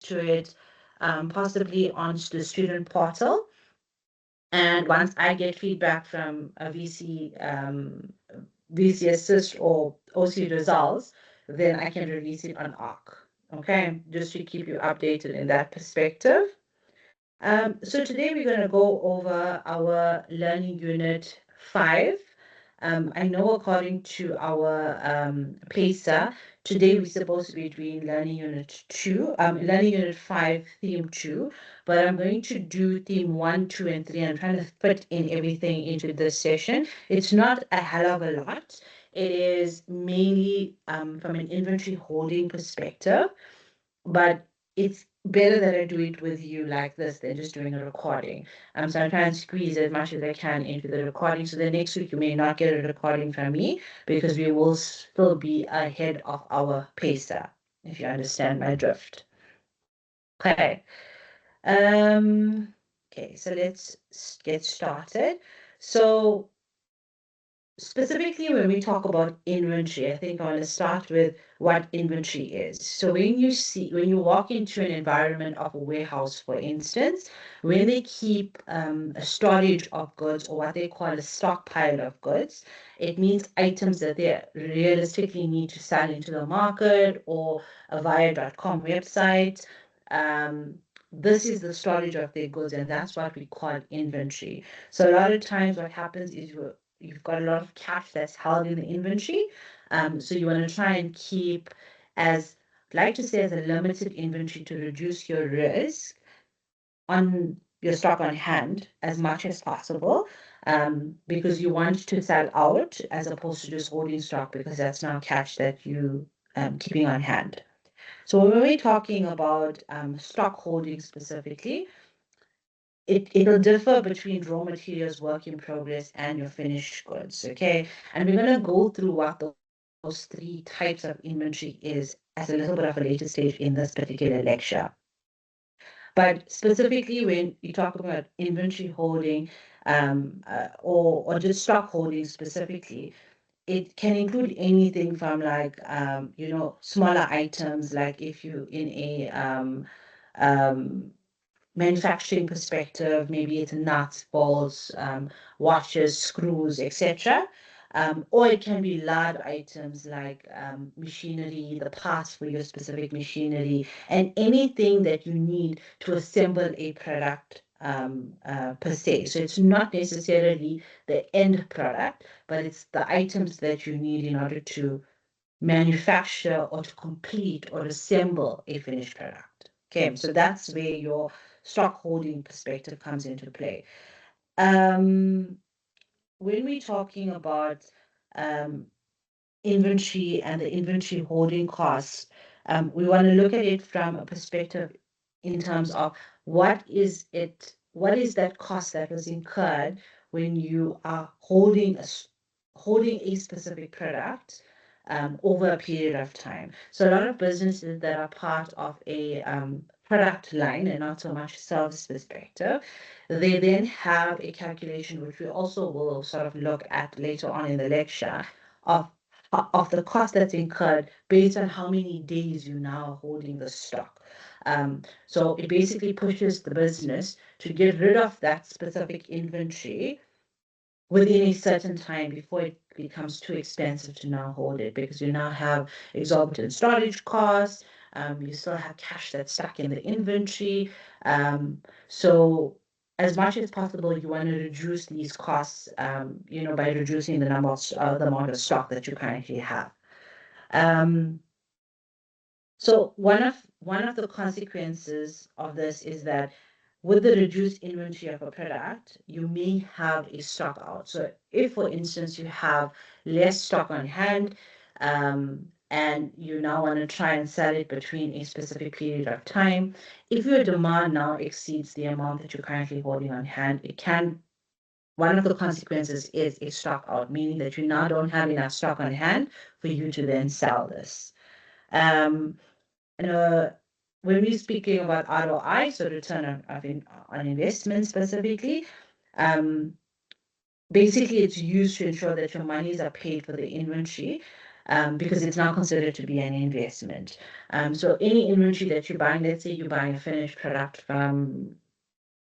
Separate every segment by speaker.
Speaker 1: to it, possibly onto the student portal. And once I get feedback from a VC assist or OC results, then I can release it on ARC. Okay, just to keep you updated in that perspective. So today we're going to go over our learning unit 5. I know according to our PACER, today we're supposed to be doing learning unit 2, learning unit 5, theme 2, but I'm going to do theme 1, 2, and 3. I'm trying to fit in everything into this session. It's not a hell of a lot. It is mainly from an inventory holding perspective, but it's better that I do it with you like this than just doing a recording. So I'm trying to squeeze as much as I can into the recording. So the next week you may not get a recording from me because we will still be ahead of our pacer, if you understand my drift. Okay. Okay, so let's get started. So specifically, when we talk about inventory, I think I want to start with what inventory is. So when you walk into an environment of a warehouse, for instance, when they keep a storage of goods or what they call a stockpile of goods, it means items that they realistically need to sell into the market or a via.com website. This is the storage of their goods, and that's what we call inventory. So a lot of times what happens is you've got a lot of cash that's held in the inventory. So you want to try and keep as, like to say, as a limited inventory to reduce your risk on your stock on hand as much as possible, because you want to sell out as opposed to just holding stock, because that's now cash that you keeping on hand. So when we're talking about stock holding specifically, it'll differ between raw materials, work in progress, and your finished goods, okay? And we're going to go through what those 3 types of inventory is at a little bit of a later stage in this particular lecture. But specifically, when you talk about inventory holding or just stock holding specifically, it can include anything from like, smaller items, like if you in a manufacturing perspective, maybe it's nuts, bolts, washers, screws, etc. Or it can be large items like machinery, the parts for your specific machinery, and anything that you need to assemble a product per se. So it's not necessarily the end product, but it's the items that you need in order to manufacture or to complete or assemble a finished product. Okay, so that's where your stock holding perspective comes into play. When we're talking about inventory and the inventory holding costs, we want to look at it from a perspective in terms of what is that cost that was incurred when you are holding a specific product over a period of time. So a lot of businesses that are part of a product line and not so much service perspective, they then have a calculation, which we also will sort of look at later on in the lecture, of the cost that's incurred based on how many days you now are holding the stock. So it basically pushes the business to get rid of that specific inventory within a certain time before it becomes too expensive to now hold it, because you now have exorbitant storage costs. You still have cash that's stuck in the inventory. So as much as possible, you want to reduce these costs, by reducing the the amount of stock that you currently have. So one of the consequences of this is that with the reduced inventory of a product, you may have a stock out. So if, for instance, you have less stock on hand, and you now want to try and sell it between a specific period of time, if your demand now exceeds the amount that you're currently holding on hand, one of the consequences is a stock out, meaning that you now don't have enough stock on hand for you to then sell this. When we're speaking about ROI, so return on investment specifically, basically it's used to ensure that your monies are paid for the inventory because it's now considered to be an investment. So any inventory that you're buying, let's say you're buying a finished product from,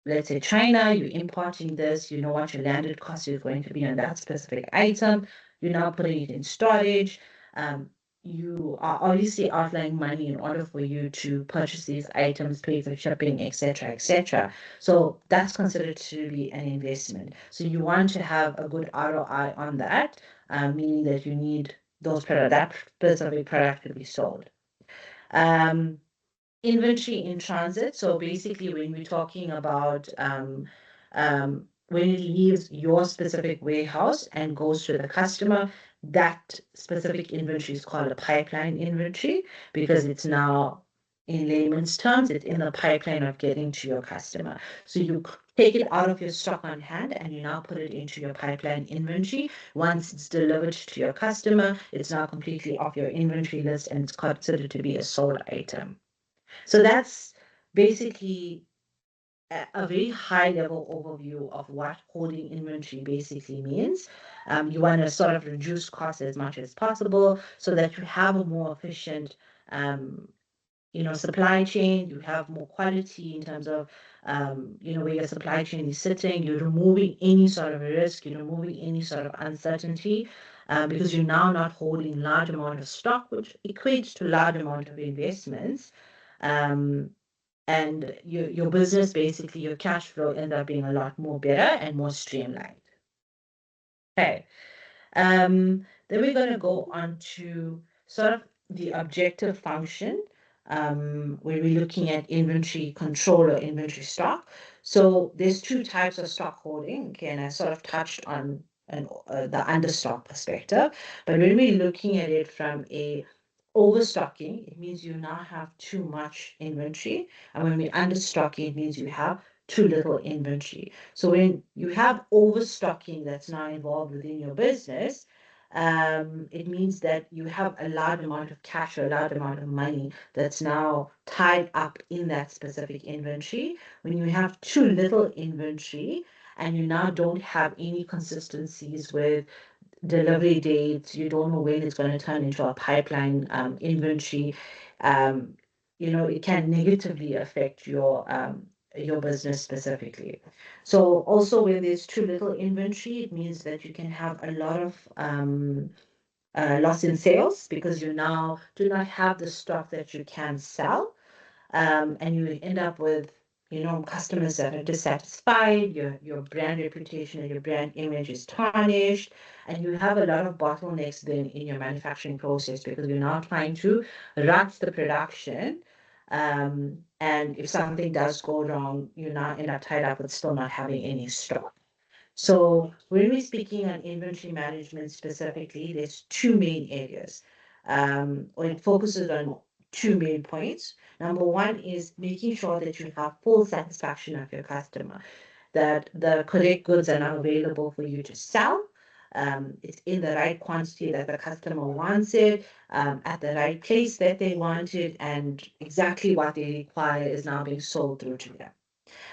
Speaker 1: let's say China, you're importing this, you know what your landed cost is going to be on that specific item, you're now putting it in storage. You are obviously outlaying money in order for you to purchase these items, pay for shipping, etc., etc. So that's considered to be an investment. So you want to have a good ROI on that, meaning that you need that specific product to be sold. Inventory in transit. So basically, when we're talking about when it leaves your specific warehouse and goes to the customer, that specific inventory is called a pipeline inventory because it's now, in layman's terms, it's in the pipeline of getting to your customer. So you take it out of your stock on hand and you now put it into your pipeline inventory. Once it's delivered to your customer, it's now completely off your inventory list and it's considered to be a sold item. So that's basically a very high level overview of what holding inventory basically means. You want to sort of reduce costs as much as possible so that you have a more efficient supply chain, you have more quality in terms of, where your supply chain is sitting, you're removing any sort of risk, you're removing any sort of uncertainty, because you're now not holding large amount of stock, which equates to large amount of investments. And your business, basically, your cash flow ends up being a lot more better and more streamlined. Okay. Then we're going to go on to sort of the objective function where we're looking at inventory control or inventory stock. So there's two types of stock holding. Okay, and I sort of touched on the understock perspective. But when we're looking at it from a overstocking, it means you now have too much inventory. And when we're understocking, it means you have too little inventory. So when you have overstocking that's now involved within your business, it means that you have a large amount of cash or a large amount of money that's now tied up in that specific inventory. When you have too little inventory and you now don't have any consistencies with delivery dates, you don't know when it's going to turn into a pipeline inventory, it can negatively affect your business specifically. So also when there's too little inventory, it means that you can have a lot of loss in sales because you now do not have the stock that you can sell, and you end up with customers that are dissatisfied, your brand reputation and your brand image is tarnished, and you have a lot of bottlenecks then in your manufacturing process because you're now trying to rush the production. And if something does go wrong, you now end up tied up with still not having any stock. So when we're speaking on inventory management specifically, there's two main areas, or it focuses on two main points. Number one is making sure that you have full satisfaction of your customer, that the correct goods are now available for you to sell. It's in the right quantity that the customer wants it, at the right place that they want it, and exactly what they require is now being sold through to them.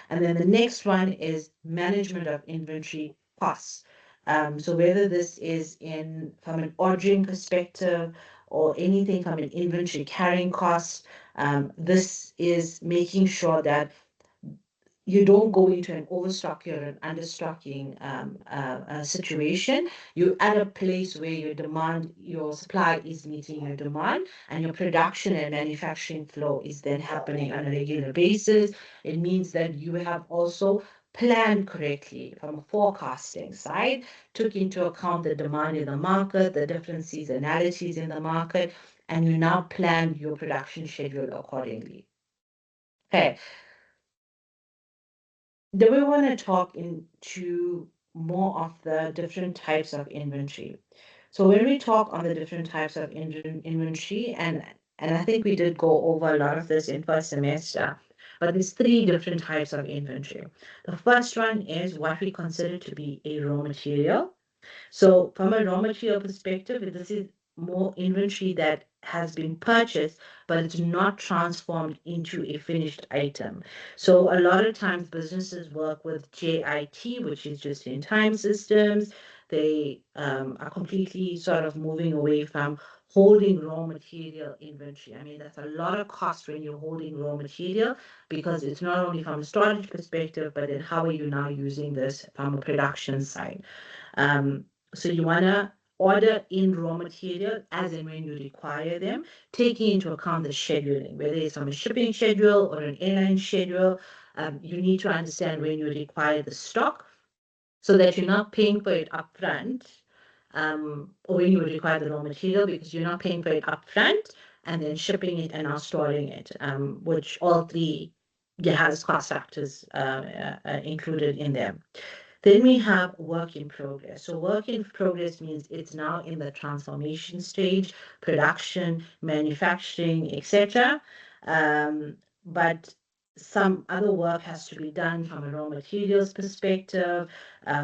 Speaker 1: And then the next one is management of inventory costs. So whether this is from an ordering perspective or anything from an inventory carrying cost, this is making sure that you don't go into an overstocking or an understocking situation. You're at a place where your supply is meeting your demand, and your production and manufacturing flow is then happening on a regular basis. It means that you have also planned correctly from a forecasting side, took into account the demand in the market, the different seasonalities in the market, and you now plan your production schedule accordingly. Okay. Then we want to talk into more of the different types of inventory. So when we talk on the different types of inventory, and I think we did go over a lot of this in first semester, but there's three different types of inventory. The first one is what we consider to be a raw material. So from a raw material perspective, this is more inventory that has been purchased, but it's not transformed into a finished item. So a lot of times businesses work with JIT, which is just in time systems. They are completely sort of moving away from holding raw material inventory. I mean, that's a lot of cost when you're holding raw material, because it's not only from a storage perspective, but then how are you now using this from a production side? Um, so you want to order in raw material as and when you require them, taking into account the scheduling, whether it's from a shipping schedule or an airline schedule. You need to understand when you require the stock so that you're not paying for it upfront, or when you would require the raw material, because you're not paying for it upfront and then shipping it and now storing it, which all three has cost factors included in them. Then we have work in progress. So work in progress means it's now in the transformation stage, production, manufacturing, etc. But some other work has to be done from a raw materials perspective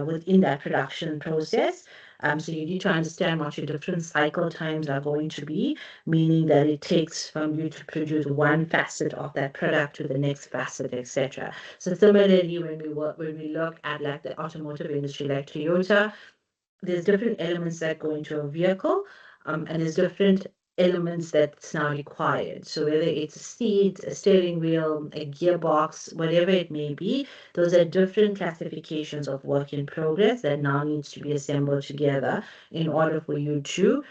Speaker 1: within that production process. So you need to understand what your different cycle times are going to be, meaning that it takes from you to produce one facet of that product to the next facet, etc. So similarly, when we look at like the automotive industry, like Toyota, there's different elements that go into a vehicle, and there's different elements that's now required. So whether it's a seat, a steering wheel, a gearbox, whatever it may be, those are different classifications of work in progress that now needs to be assembled together in order for you to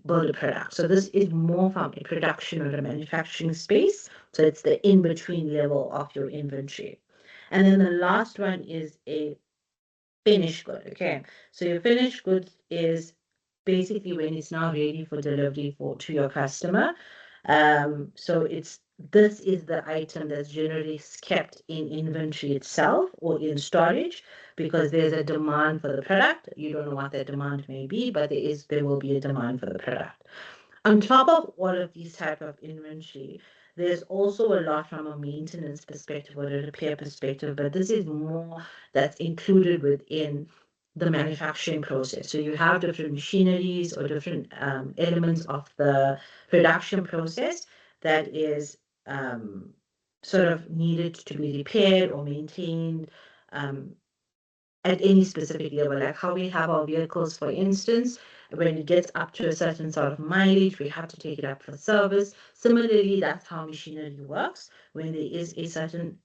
Speaker 1: build a product. So this is more from a production or a manufacturing space. So it's the in-between level of your inventory. And then the last one is a finished good. Okay, so your finished goods is basically when it's now ready for delivery to your customer. So this is the item that's generally kept in inventory itself or in storage, because there's a demand for the product. You don't know what that demand may be, but there will be a demand for the product. On top of all of these type of inventory, there's also a lot from a maintenance perspective or a repair perspective, but this is more that's included within the manufacturing process. So you have different machineries or different elements of the production process that is sort of needed to be repaired or maintained at any specific level, like how we have our vehicles, for instance, when it gets up to a certain sort of mileage, we have to take it up for service. Similarly, that's how machinery works. When there is a certain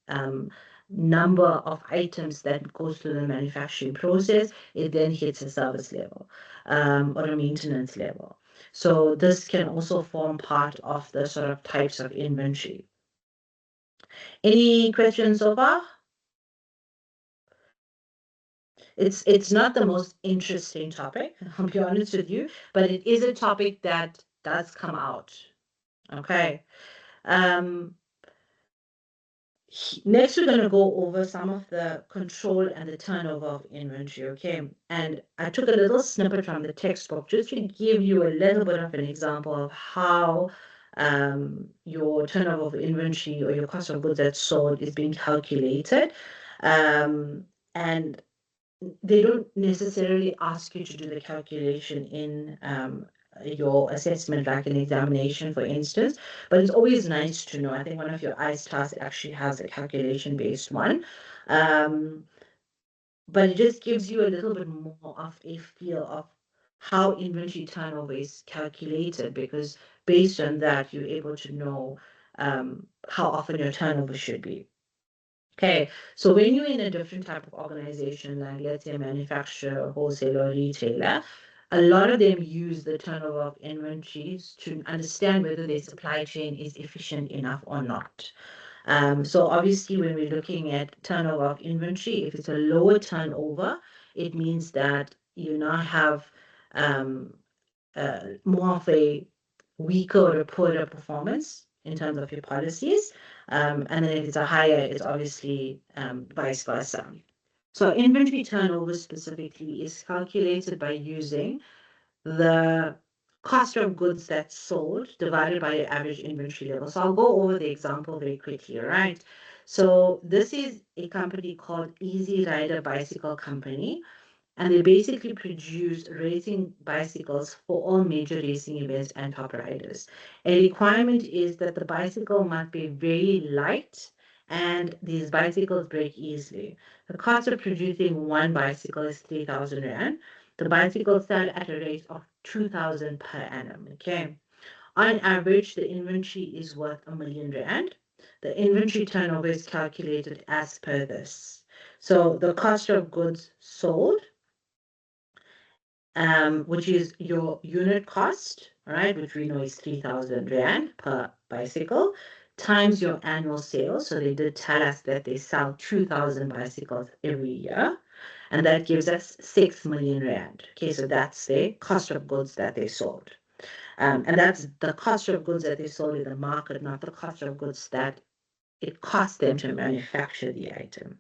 Speaker 1: number of items that goes through the manufacturing process, it then hits a service level or a maintenance level. So this can also form part of the sort of types of inventory. Any questions so far? It's not the most interesting topic, I'll be honest with you, but it is a topic that does come out. Okay. Next, we're going to go over some of the control and the turnover of inventory. Okay. And I took a little snippet from the textbook just to give you a little bit of an example of how your turnover of inventory or your cost of goods that's sold is being calculated. And they don't necessarily ask you to do the calculation in your assessment, like an examination, for instance, but it's always nice to know. I think one of your ICE tasks actually has a calculation-based one. But it just gives you a little bit more of a feel of how inventory turnover is calculated, because based on that, you're able to know how often your turnover should be. Okay, so when you're in a different type of organization, like let's say a manufacturer, wholesaler, retailer, a lot of them use the turnover of inventories to understand whether their supply chain is efficient enough or not. So obviously, when we're looking at turnover of inventory, if it's a lower turnover, it means that you now have more of a weaker or a poorer performance in terms of your policies. And then if it's a higher, it's obviously vice versa. So inventory turnover specifically is calculated by using the cost of goods that's sold divided by your average inventory level. So I'll go over the example very quickly, all right? So this is a company called Easy Rider Bicycle Company, and they basically produce racing bicycles for all major racing events and top riders. A requirement is that the bicycle must be very light, and these bicycles break easily. The cost of producing one bicycle is 3,000 Rand. The bicycles sell at a rate of 2,000 per annum. Okay. On average, the inventory is worth R1,000,000. The inventory turnover is calculated as per this. So the cost of goods sold, which is your unit cost, right, which we know is 3,000 Rand per bicycle, times your annual sales. So they did tell us that they sell 2,000 bicycles every year, and that gives us 6 million Rand. Okay, so that's the cost of goods that they sold. And that's the cost of goods that they sold in the market, not the cost of goods that it cost them to manufacture the item.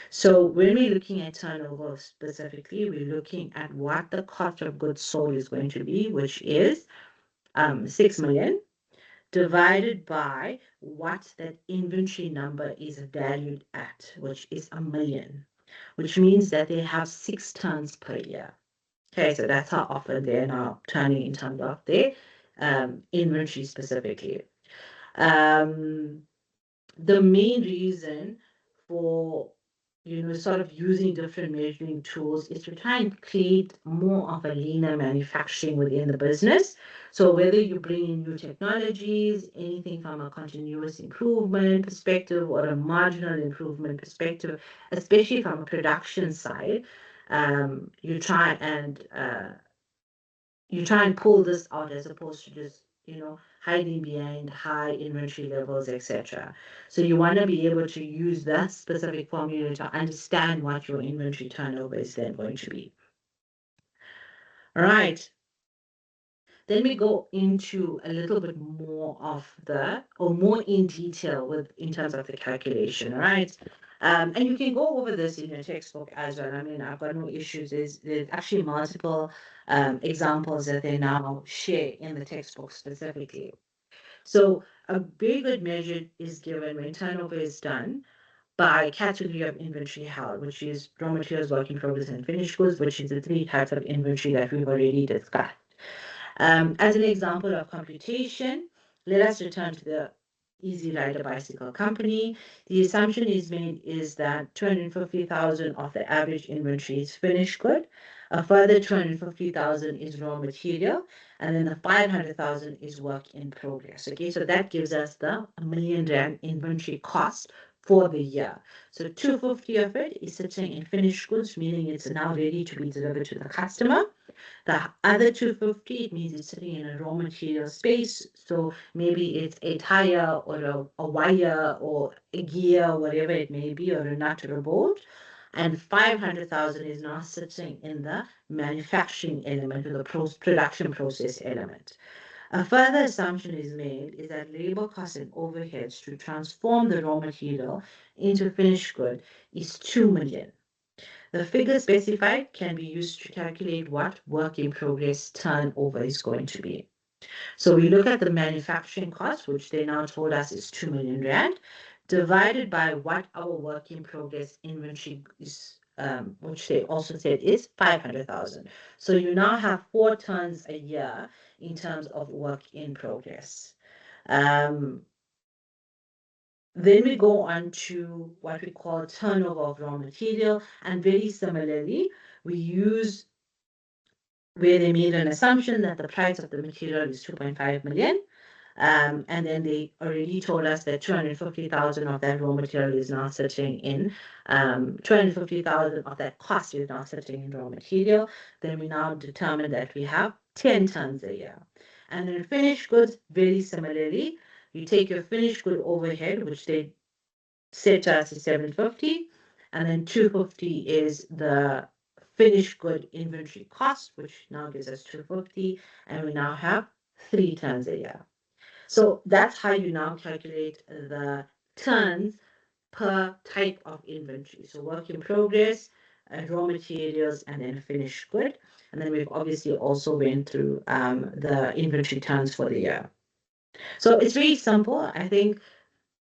Speaker 1: So when we're looking at turnover specifically, we're looking at what the cost of goods sold is going to be, which is 6 million, divided by what that inventory number is valued at, which is R1,000,000, which means that they have 6 tons per year. Okay, so that's how often they're now turning in terms of their inventory specifically. The main reason for sort of using different measuring tools is to try and create more of a leaner manufacturing within the business. So whether you bring in new technologies, anything from a continuous improvement perspective or a marginal improvement perspective, especially from a production side, you try and pull this out as opposed to just hiding behind high inventory levels, etc. So you want to be able to use that specific formula to understand what your inventory turnover is then going to be. All right. Then we go into a little bit more of more in detail in terms of the calculation, all right? And you can go over this in your textbook as well. I mean, I've got no issues. There's actually multiple examples that they now share in the textbook specifically. So a very good measure is given when turnover is done by category of inventory held, which is raw materials, work in progress, and finished goods, which is the 3 types of inventory that we've already discussed. As an example of computation, let us return to the Easy Rider Bicycle Company. The assumption is made is that 250,000 of the average inventory is finished good, a further 250,000 is raw material, and then the 500,000 is work in progress. Okay, so that gives us the R1,000,000 inventory cost for the year. So 250 of it is sitting in finished goods, meaning it's now ready to be delivered to the customer. The other 250, it means it's sitting in a raw material space. So maybe it's a tire or a wire or a gear, whatever it may be, or a nut or a bolt. And 500,000 is now sitting in the manufacturing element or the production process element. A further assumption is made is that labor costs and overheads to transform the raw material into finished good is 2 million. The figure specified can be used to calculate what work in progress turnover is going to be. So we look at the manufacturing cost, which they now told us is 2 million Rand, divided by what our work in progress inventory is, which they also said is 500,000. So you now have 4 tons a year in terms of work in progress. Then we go on to what we call turnover of raw material, and very similarly, we use where they made an assumption that the price of the material is 2.5 million. And then they already told us that 250,000 of that raw material is now sitting in, 250,000 of that cost is now sitting in raw material. Then we now determine that we have 10 tons a year. And then finished goods, very similarly, you take your finished good overhead, which they set to us is 750, and then 250 is the finished good inventory cost, which now gives us 250, and we now have 3 tons a year. So that's how you now calculate the tons per type of inventory. So work in progress, raw materials, and then finished good. And then we've obviously also went through the inventory tons for the year. So it's really simple. I think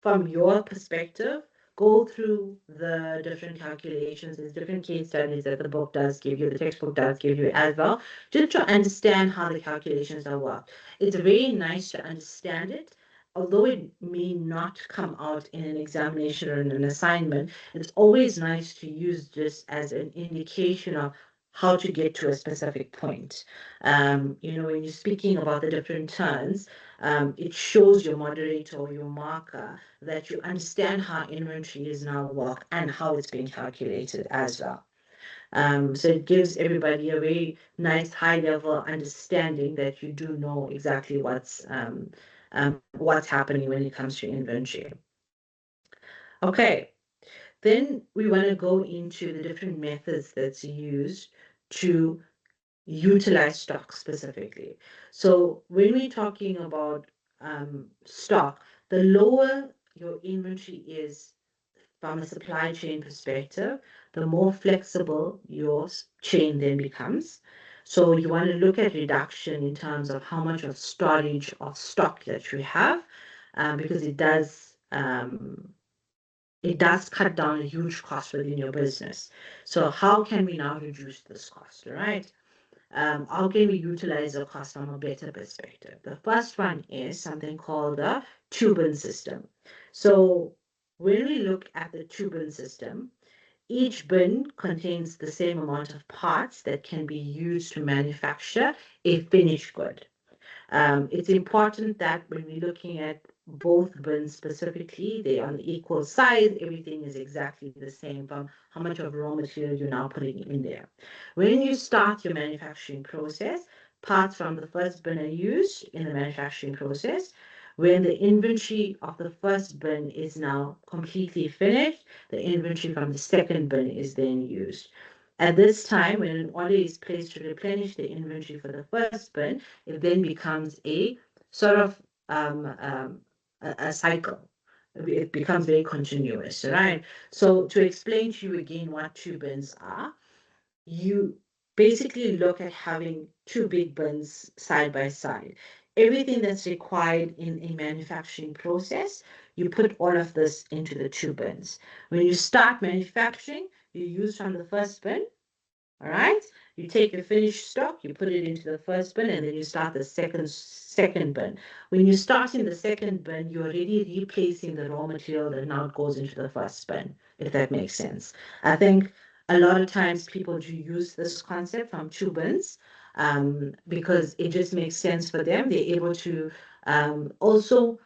Speaker 1: from your perspective, go through the different calculations. There's different case studies that the book does give you, the textbook does give you as well, just to understand how the calculations are worked. It's very nice to understand it. Although it may not come out in an examination or in an assignment, it's always nice to use this as an indication of how to get to a specific point. You know, when you're speaking about the different turns, it shows your moderator or your marker that you understand how inventory is now work and how it's being calculated as well. So it gives everybody a very nice high level understanding that you do know exactly what's happening when it comes to inventory. Okay, then we want to go into the different methods that's used to utilize stock specifically. So when we're talking about stock, the lower your inventory is from a supply chain perspective, the more flexible your chain then becomes. So you want to look at reduction in terms of how much of storage of stock that you have, because it does cut down a huge cost within your business. So how can we now reduce this cost, right? How can we utilize the cost from a better perspective? The first one is something called the two-bin system. So when we look at the two-bin system, each bin contains the same amount of parts that can be used to manufacture a finished good. It's important that when we're looking at both bins specifically, they are equal size, everything is exactly the same from how much of raw material you're now putting in there. When you start your manufacturing process, parts from the first bin are used in the manufacturing process. When the inventory of the first bin is now completely finished, the inventory from the second bin is then used. At this time, when an order is placed to replenish the inventory for the first bin, it then becomes a sort of a cycle. It becomes very continuous, right? So to explain to you again what two bins are, you basically look at having two big bins side by side. Everything that's required in a manufacturing process, you put all of this into the two bins. When you start manufacturing, you use from the first bin. All right. You take your finished stock, you put it into the first bin, and then you start the second bin. When you start in the second bin, you're already replacing the raw material that now goes into the first bin, if that makes sense. I think a lot of times people do use this concept from two bins because it just makes sense for them. They're able to also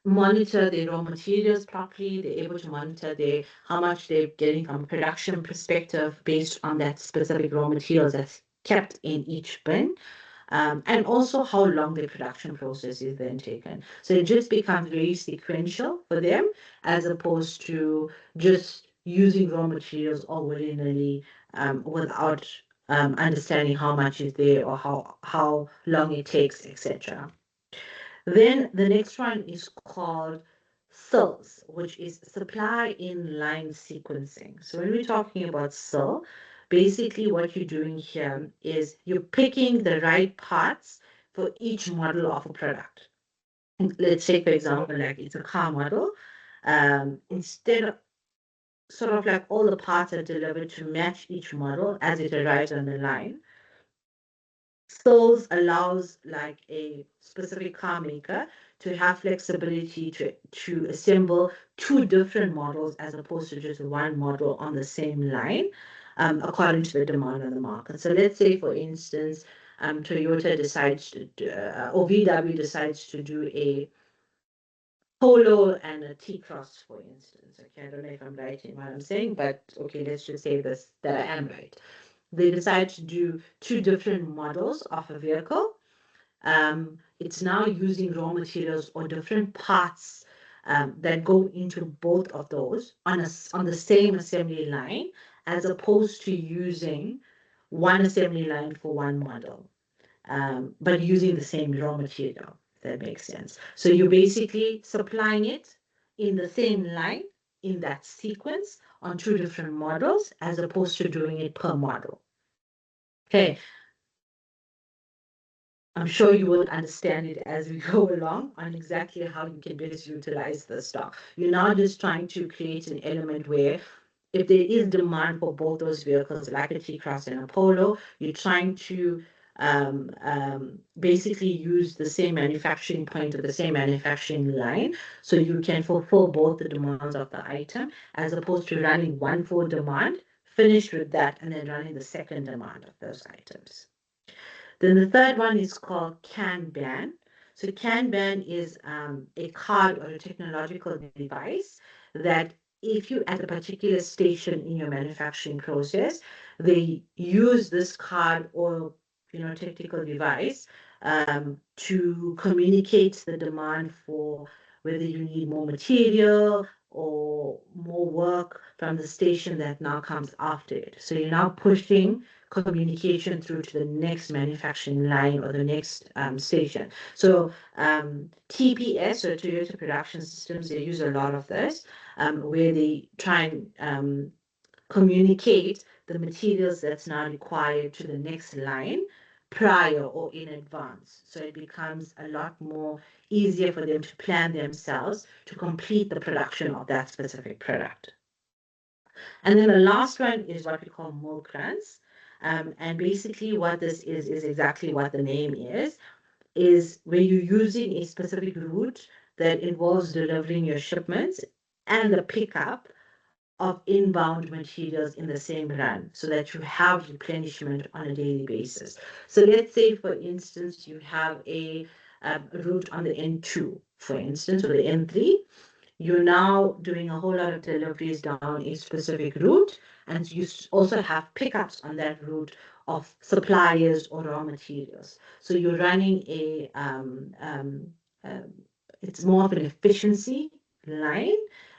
Speaker 1: monitor their raw materials properly. They're able to monitor how much they're getting from a production perspective based on that specific raw materials that's kept in each bin. And also how long the production process is then taken. So it just becomes very sequential for them as opposed to just using raw materials all willy-nilly without understanding how much is there or how long it takes, etc. Then the next one is called SILS, which is supply in line sequencing. So when we're talking about SIL, basically what you're doing here is you're picking the right parts for each model of a product. Let's take, for example, like it's a car model. Instead of sort of like all the parts are delivered to match each model as it arrives on the line, SILS allows like a specific car maker to have flexibility to assemble two different models as opposed to just one model on the same line, according to the demand on the market. So let's say, for instance, Toyota decides or VW decides to do a Polo and a T-Cross, for instance. Okay, I don't know if I'm right in what I'm saying, but okay, let's just say this that I am right. They decide to do two different models of a vehicle. It's now using raw materials or different parts that go into both of those on the same assembly line, as opposed to using one assembly line for one model, but using the same raw material, if that makes sense. So you're basically supplying it in the same line, in that sequence, on two different models, as opposed to doing it per model. Okay, I'm sure you will understand it as we go along on exactly how you can best utilize the stock. You're now just trying to create an element where if there is demand for both those vehicles, like a T-Cross and a Polo, you're trying to basically use the same manufacturing point or the same manufacturing line so you can fulfill both the demands of the item, as opposed to running one for demand, finished with that, and then running the second demand of those items. Then the third one is called Kanban. So Kanban is a card or a technological device that if you at a particular station in your manufacturing process, they use this card or technical device to communicate the demand for whether you need more material or more work from the station that now comes after it. So you're now pushing communication through to the next manufacturing line or the next station. So TPS or Toyota Production Systems, they use a lot of this, where they try and communicate the materials that's now required to the next line prior or in advance. So it becomes a lot more easier for them to plan themselves to complete the production of that specific product. And then the last one is what we call milk runs. And basically what this is exactly what the name is where you're using a specific route that involves delivering your shipments and the pickup of inbound materials in the same run so that you have replenishment on a daily basis. So let's say, for instance, you have a route on the N2, for instance, or the N3. You're now doing a whole lot of deliveries down a specific route, and you also have pickups on that route of suppliers or raw materials. So you're running it's more of an efficiency line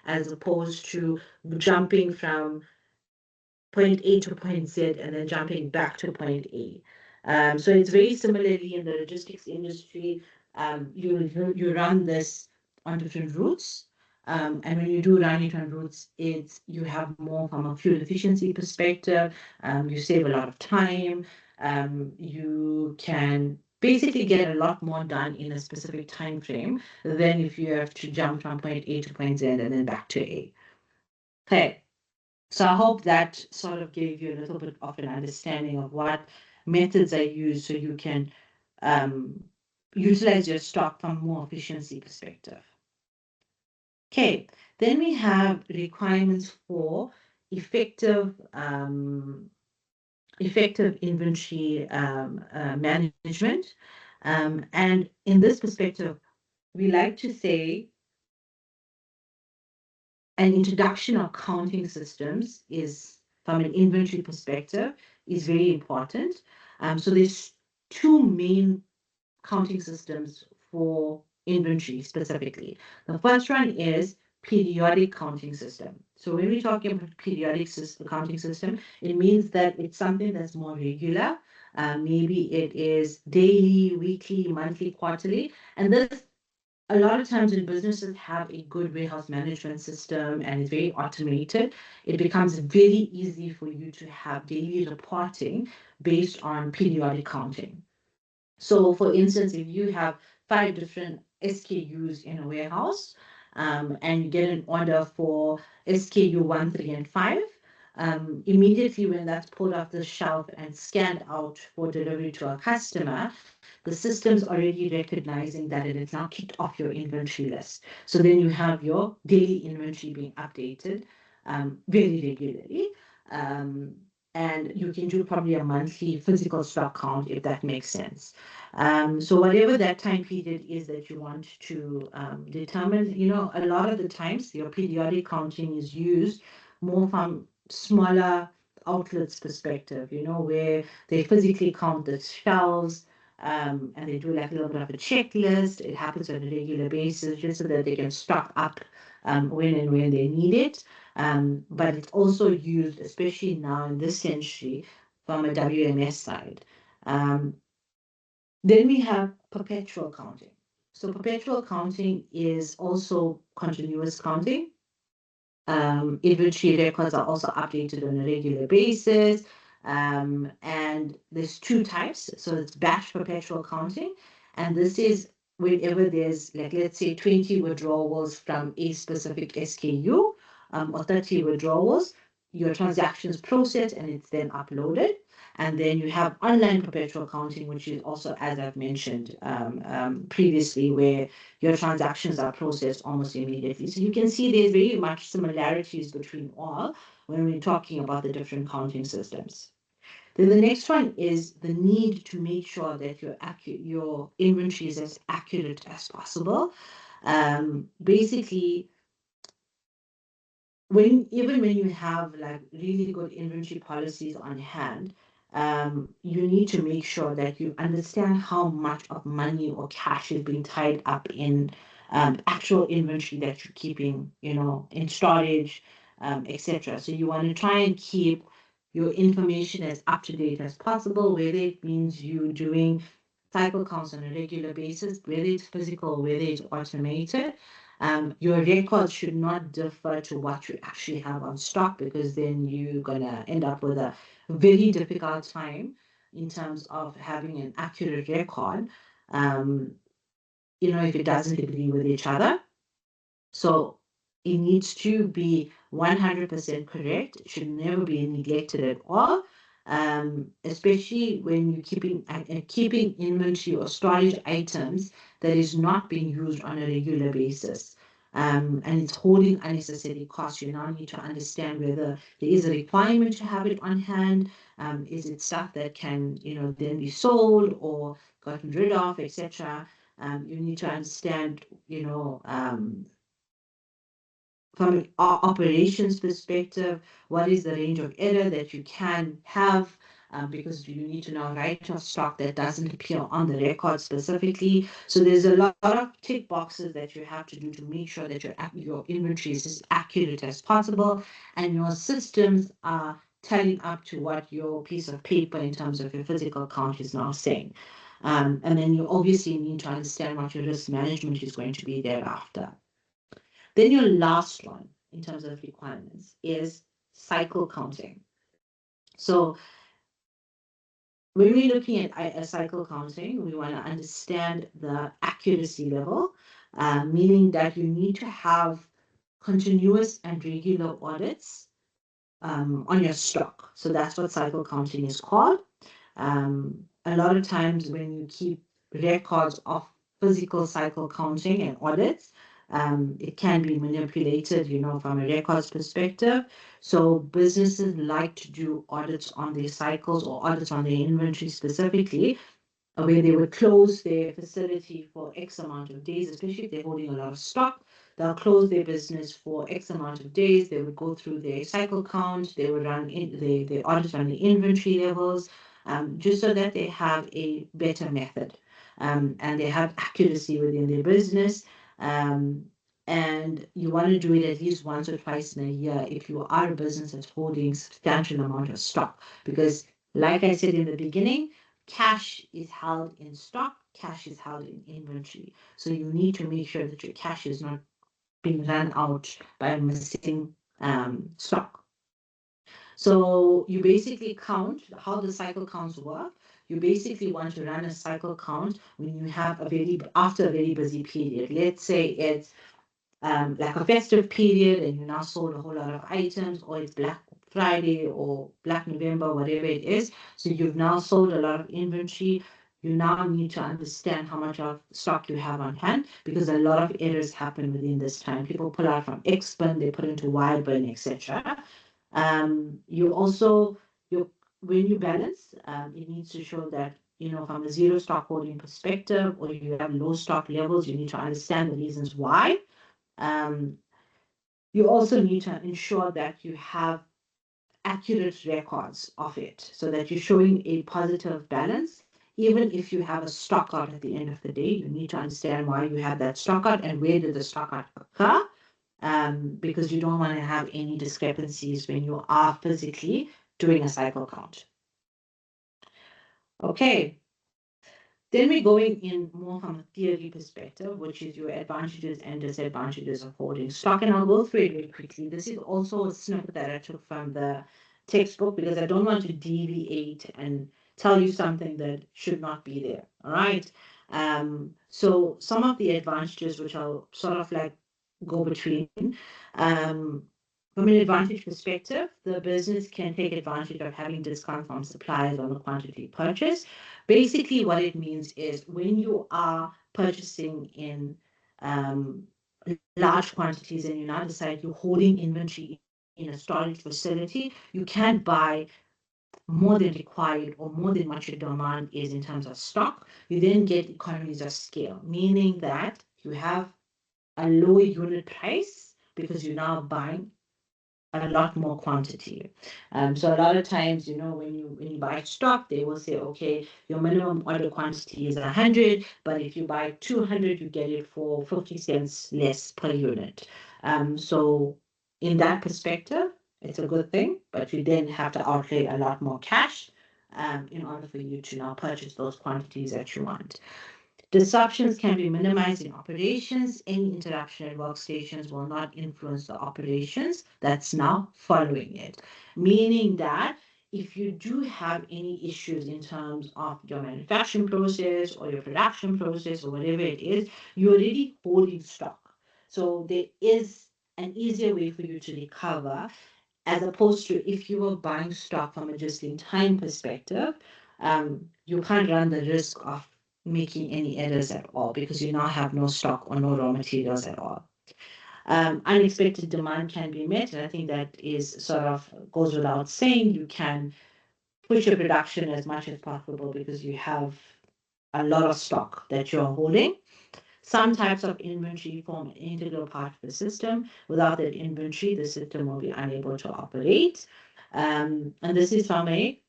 Speaker 1: as opposed to jumping from point A to point Z and then jumping back to point A. So it's very similarly in the logistics industry. You run this on different routes. And when you do run it on routes, you have more from a fuel efficiency perspective. You save a lot of time. You can basically get a lot more done in a specific time frame than if you have to jump from point A to point Z and then back to A. Okay. So I hope that sort of gave you a little bit of an understanding of what methods I use so you can utilize your stock from a more efficiency perspective. Okay, then we have requirements for effective inventory management. And in this perspective, we like to say an introduction of counting systems is, from an inventory perspective, is very important. So there's two main counting systems for inventory specifically. The first one is periodic counting system. So when we're talking about periodic counting system, it means that it's something that's more regular. Maybe it is daily, weekly, monthly, quarterly, and this a lot of times when businesses have a good warehouse management system and it's very automated, it becomes very easy for you to have daily reporting based on periodic counting. So for instance, if you have 5 different SKUs in a warehouse, and you get an order for SKU 1, 3, and 5, immediately when that's pulled off the shelf and scanned out for delivery to a customer, the system's already recognizing that it is now kicked off your inventory list. So then you have your daily inventory being updated very regularly. And you can do probably a monthly physical stock count if that makes sense. So whatever that time period is that you want to determine, a lot of the times your periodic counting is used more from smaller outlets perspective, where they physically count the shelves, and they do like a little bit of a checklist. It happens on a regular basis just so that they can stock up when and when they need it. But it's also used, especially now in this century, from a WMS side. Then we have perpetual counting. So perpetual counting is also continuous counting. Inventory records are also updated on a regular basis. And there's 2 types. So it's batch perpetual counting. And this is whenever there's, like, let's say 20 withdrawals from a specific SKU, or 30 withdrawals, your transactions processed and it's then uploaded. And then you have online perpetual counting, which is also, as I've mentioned previously, where your transactions are processed almost immediately. So you can see there's very much similarities between all, when we're talking about the different counting systems. Then the next one is the need to make sure that your inventory is as accurate as possible. Basically, even when you have like really good inventory policies on hand, you need to make sure that you understand how much of money or cash is being tied up in actual inventory that you're keeping, in storage, etc. So you want to try and keep your information as up to date as possible, whether it means you doing cycle counts on a regular basis, whether it's physical, whether it's automated. Your records should not differ to what you actually have on stock, because then you're gonna end up with a very difficult time in terms of having an accurate record, if it doesn't agree with each other. So it needs to be 100% correct. It should never be neglected at all. Especially when you're keeping inventory or storage items that is not being used on a regular basis. And it's holding unnecessary costs. You now need to understand whether there is a requirement to have it on hand. Is it stuff that can, then be sold or gotten rid of, etc. You need to understand, from an operations perspective, what is the range of error that you can have, because you need to now write off stock that doesn't appear on the record specifically. So there's a lot of tick boxes that you have to do to make sure that your inventory is as accurate as possible and your systems are tallying up to what your piece of paper in terms of your physical count is now saying. And then you obviously need to understand what your risk management is going to be thereafter. Then your last one in terms of requirements is cycle counting. So when we're looking at a cycle counting, we want to understand the accuracy level, meaning that you need to have continuous and regular audits on your stock. So that's what cycle counting is called. A lot of times when you keep records of physical cycle counting and audits, it can be manipulated, from a records perspective. So businesses like to do audits on their cycles or audits on their inventory specifically, where they would close their facility for X amount of days, especially if they're holding a lot of stock. They'll close their business for X amount of days. They would go through their cycle count. They would run the audit on the inventory levels, just so that they have a better method, and they have accuracy within their business. And you want to do it at least once or twice in a year if you are a business that's holding substantial amount of stock, because like I said in the beginning, cash is held in stock, cash is held in inventory. So you need to make sure that your cash is not being run out by missing stock. So you basically count how the cycle counts work. You basically want to run a cycle count when you have after a very busy period. Let's say it's like a festive period and you now sold a whole lot of items, or it's Black Friday or Black November, whatever it is. So you've now sold a lot of inventory. You now need to understand how much of stock you have on hand, because a lot of errors happen within this time. People pull out from X bin, they put into Y bin, etc. You also, when you balance, it needs to show that, from a zero stock holding perspective, or you have low stock levels, you need to understand the reasons why. You also need to ensure that you have accurate records of it, so that you're showing a positive balance. Even if you have a stock out at the end of the day, you need to understand why you have that stock out and where did the stock out occur, because you don't want to have any discrepancies when you are physically doing a cycle count. Okay. Then we're going in more from a theory perspective, which is your advantages and disadvantages of holding stock. And I'll go through it very quickly. This is also a snippet that I took from the textbook, because I don't want to deviate and tell you something that should not be there. All right. So some of the advantages, which I'll sort of like go between, from an advantage perspective, the business can take advantage of having discount from suppliers on the quantity purchase. Basically, what it means is when you are purchasing in large quantities and you now decide you're holding inventory in a storage facility, you can't buy more than required or more than what your demand is in terms of stock. You then get economies of scale, meaning that you have a lower unit price because you're now buying a lot more quantity. So a lot of times, when you buy stock, they will say, okay, your minimum order quantity is 100, but if you buy 200, you get it for 50 cents less per unit. So in that perspective, it's a good thing, but you then have to outlay a lot more cash in order for you to now purchase those quantities that you want. Disruptions can be minimized in operations. Any interruption at workstations will not influence the operations that's now following it. Meaning that if you do have any issues in terms of your manufacturing process or your production process or whatever it is, you're already holding stock. So there is an easier way for you to recover as opposed to if you were buying stock from a just-in-time perspective, you can't run the risk of making any errors at all because you now have no stock or no raw materials at all. Unexpected demand can be met, and I think that is sort of goes without saying. You can push your production as much as possible because you have a lot of stock that you're holding. Some types of inventory form an integral part of the system. Without that inventory, the system will be unable to operate. And this is from a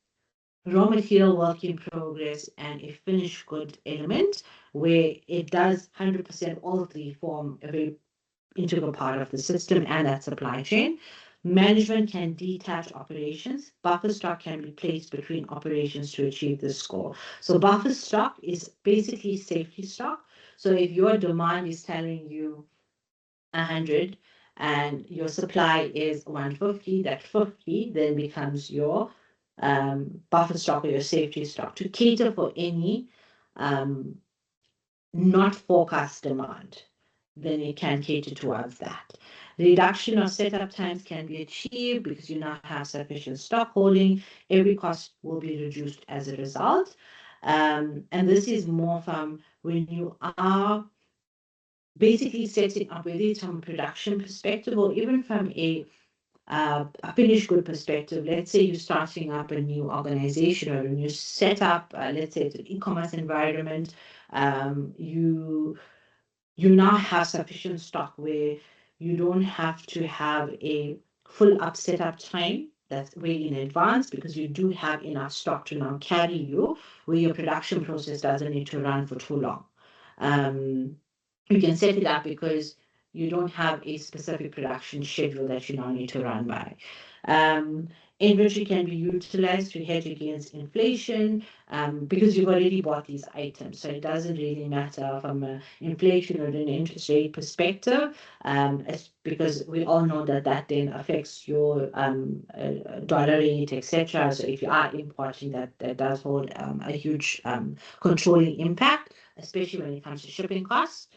Speaker 1: raw material work in progress and a finished good element where it does 100% all three form a very integral part of the system and that supply chain. Management can detach operations. Buffer stock can be placed between operations to achieve this goal. So buffer stock is basically safety stock. So if your demand is telling you 100 and your supply is 150, that 50 then becomes your buffer stock or your safety stock to cater for any not forecast demand. Then it can cater towards that. The reduction of setup times can be achieved because you now have sufficient stock holding. Every cost will be reduced as a result. And this is more from when you are basically setting up, whether it's from a production perspective or even from a finished good perspective. Let's say you're starting up a new organization or a new setup. Let's say it's an e-commerce environment. You now have sufficient stock where you don't have to have a full up setup time that's way in advance because you do have enough stock to now carry you where your production process doesn't need to run for too long. You can set it up because you don't have a specific production schedule that you now need to run by. Inventory can be utilized to hedge against inflation because you've already bought these items. So it doesn't really matter from an inflation or an interest rate perspective, because we all know that that then affects your dollar rate, etc. So if you are importing, that does hold a huge controlling impact, especially when it comes to shipping costs.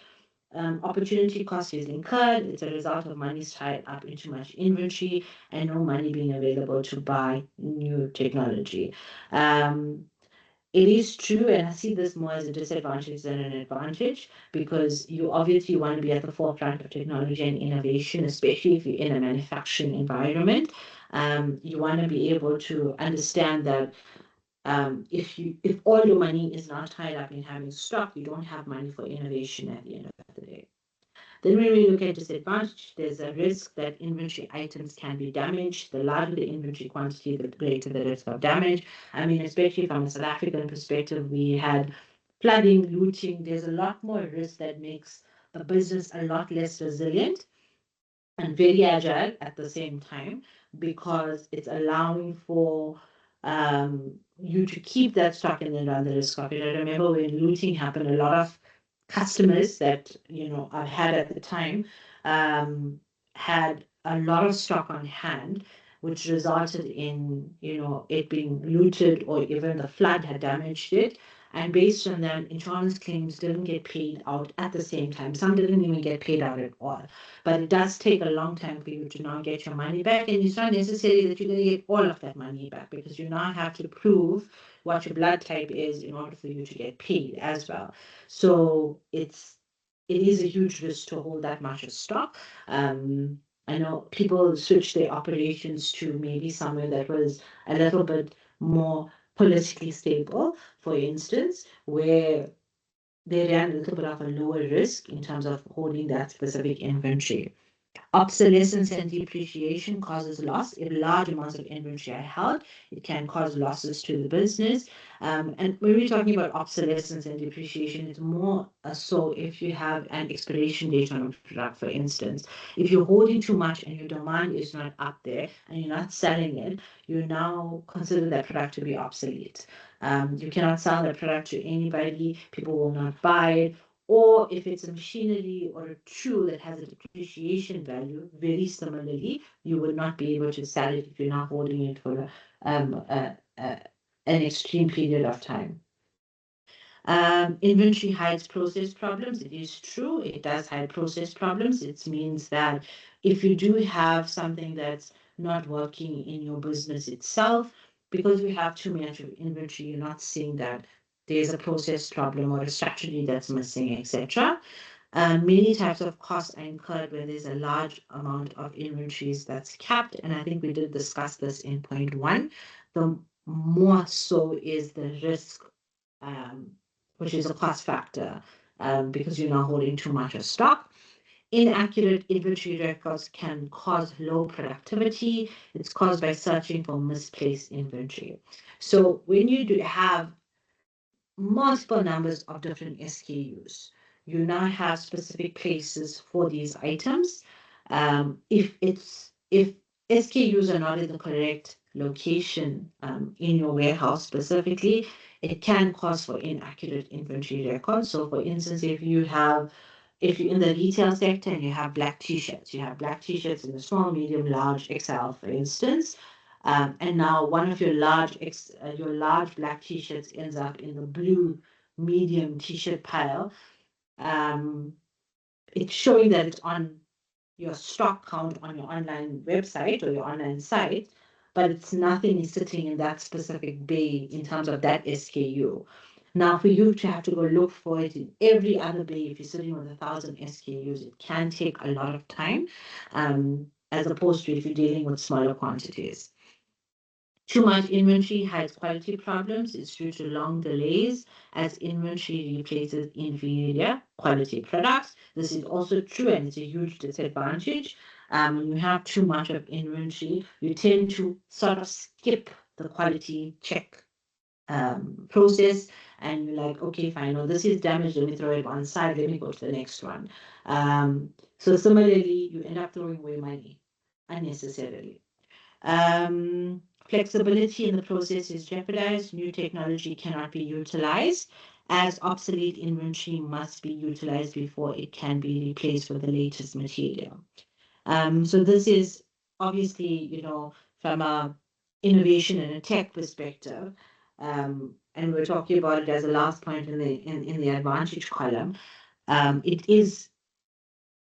Speaker 1: Opportunity cost is incurred. It's a result of money tied up in too much inventory and no money being available to buy new technology. It is true, and I see this more as a disadvantage than an advantage because you obviously want to be at the forefront of technology and innovation, especially if you're in a manufacturing environment. You want to be able to understand that if all your money is not tied up in having stock, you don't have money for innovation at the end of the day. Then when we look at disadvantage, there's a risk that inventory items can be damaged. The larger the inventory quantity, the greater the risk of damage. I mean, especially from a South African perspective, we had flooding, looting. There's a lot more risk that makes the business a lot less resilient and very agile at the same time because it's allowing for you to keep that stock and then run the risk of it. I remember when looting happened, a lot of customers that I had at the time had a lot of stock on hand, which resulted in it being looted or even the flood had damaged it. And based on that, insurance claims didn't get paid out at the same time. Some didn't even get paid out at all. But it does take a long time for you to now get your money back. And it's not necessary that you're going to get all of that money back because you now have to prove what your blood type is in order for you to get paid as well. So it is a huge risk to hold that much of stock. I know people switched their operations to maybe somewhere that was a little bit more politically stable, for instance, where they ran a little bit of a lower risk in terms of holding that specific inventory. Obsolescence and depreciation causes loss. If large amounts of inventory are held, it can cause losses to the business. And when we're talking about obsolescence and depreciation, it's more so if you have an expiration date on a product, for instance. If you're holding too much and your demand is not up there and you're not selling it, you now consider that product to be obsolete. You cannot sell that product to anybody, people will not buy it, or if it's a machinery or a tool that has a depreciation value, very similarly, you will not be able to sell it if you're not holding it for an extreme period of time. Inventory hides process problems. It is true, it does hide process problems. It means that if you do have something that's not working in your business itself, because you have too much of inventory, you're not seeing that there's a process problem or a strategy that's missing, etc. Many types of costs are incurred when there's a large amount of inventories that's capped, and I think we did discuss this in point one. The more so is the risk, um, which is a cost factor, because you're not holding too much of stock. Inaccurate inventory records can cause low productivity. It's caused by searching for misplaced inventory. So when you do have multiple numbers of different SKUs, you now have specific places for these items. If SKUs are not in the correct location in your warehouse specifically, it can cause for inaccurate inventory records. So, for instance, if you're in the retail sector and you have black t-shirts, you have black t-shirts in the small, medium, large, XL, for instance, and now one of your large black t-shirts ends up in the blue medium t-shirt pile. It's showing that it's on your stock count on your online website or your online site, but it's nothing is sitting in that specific bay in terms of that SKU. Now, for you to have to go look for it in every other bay, if you're sitting with 1,000 SKUs, it can take a lot of time, as opposed to if you're dealing with smaller quantities. Too much inventory hides quality problems. It's due to long delays as inventory replaces inferior quality products. This is also true, and it's a huge disadvantage. When you have too much of inventory, you tend to sort of skip the quality check process, and you're like, okay, fine, no, this is damaged, let me throw it one side, let me go to the next one. So similarly, you end up throwing away money unnecessarily. Flexibility in the process is jeopardized. New technology cannot be utilized, as obsolete inventory must be utilized before it can be replaced with the latest material. So this is obviously, from a innovation and a tech perspective, and we're talking about it as a last point in the advantage column. It is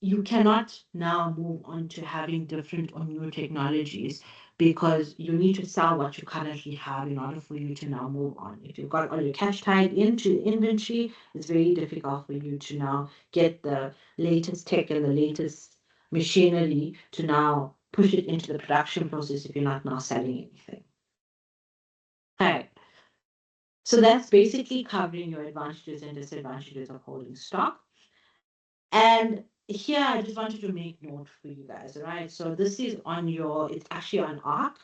Speaker 1: You cannot now move on to having different or new technologies because you need to sell what you currently have in order for you to now move on. If you've got all your cash tied into inventory, it's very difficult for you to now get the latest tech and the latest machinery to now push it into the production process if you're not now selling anything. Okay. So that's basically covering your advantages and disadvantages of holding stock. And here I just wanted to make note for you guys, right? So this is it's actually on ARC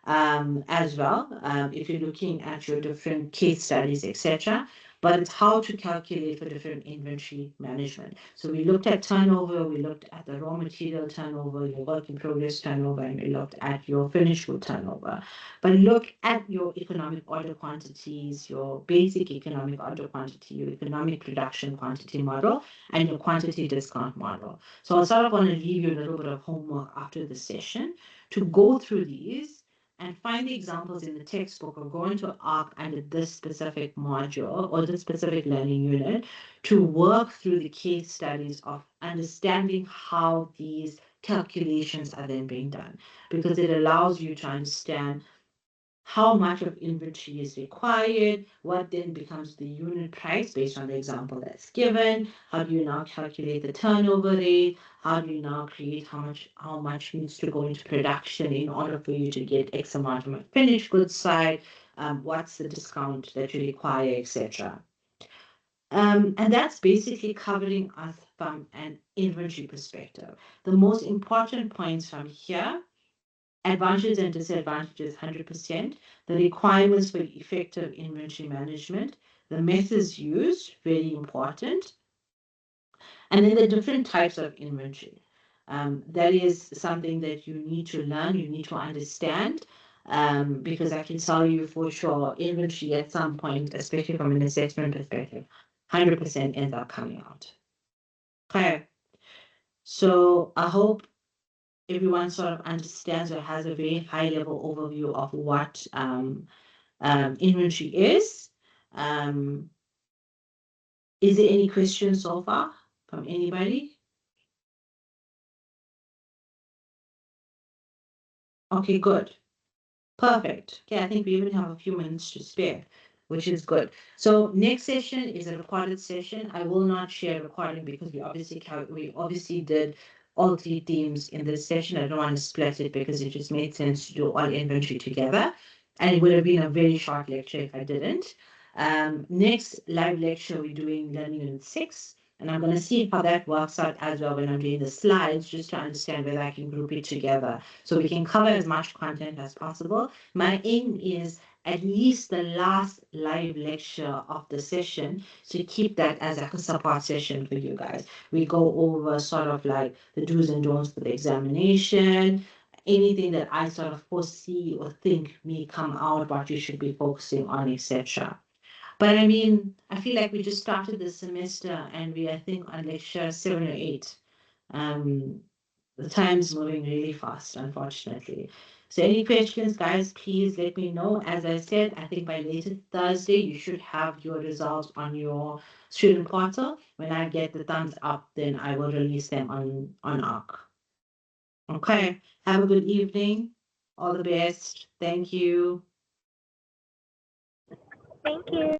Speaker 1: as well, if you're looking at your different case studies, etc. But it's how to calculate for different inventory management. So we looked at turnover, we looked at the raw material turnover, your work in progress turnover, and we looked at your finished good turnover. But look at your economic order quantities, your basic economic order quantity, your economic production quantity model, and your quantity discount model. So I sort of want to leave you a little bit of homework after the session to go through these and find the examples in the textbook or go into ARC under this specific module or this specific learning unit to work through the case studies of understanding how these calculations are then being done, because it allows you to understand how much of inventory is required, what then becomes the unit price based on the example that's given, how do you now calculate the turnover rate, how do you now create how much needs to go into production in order for you to get X amount from a finished goods side, what's the discount that you require, etc. And that's basically covering us from an inventory perspective. The most important points from here: advantages and disadvantages, 100%, the requirements for effective inventory management, the methods used, very important, and then the different types of inventory. That is something that you need to learn, you need to understand, because I can tell you for sure, inventory at some point, especially from an assessment perspective, 100% ends up coming out. Okay, so I hope everyone sort of understands or has a very high level overview of what inventory is. Is there any questions so far from anybody? Okay, good. Perfect. Okay, I think we even have a few minutes to spare, which is good. So next session is a recorded session. I will not share recording because we obviously did all three themes in this session. I don't want to split it because it just made sense to do all inventory together. And it would have been a very short lecture if I didn't. Next live lecture, we're doing Learning Unit 6. And I'm going to see how that works out as well when I'm doing the slides, just to understand whether I can group it together so we can cover as much content as possible. My aim is at least the last live lecture of the session to keep that as a support session for you guys. We go over sort of like the do's and don'ts for the examination, anything that I sort of foresee or think may come out, what you should be focusing on, etc. But I mean, I feel like we just started the semester and we, I think, on lecture 7 or 8. Um, the time's moving really fast, unfortunately. So any questions, guys, please let me know. As I said, I think by later Thursday, you should have your results on your student portal. When I get the thumbs up, then I will release them on ARC. Okay, have a good evening. All the best. Thank you.
Speaker 2: Thank you.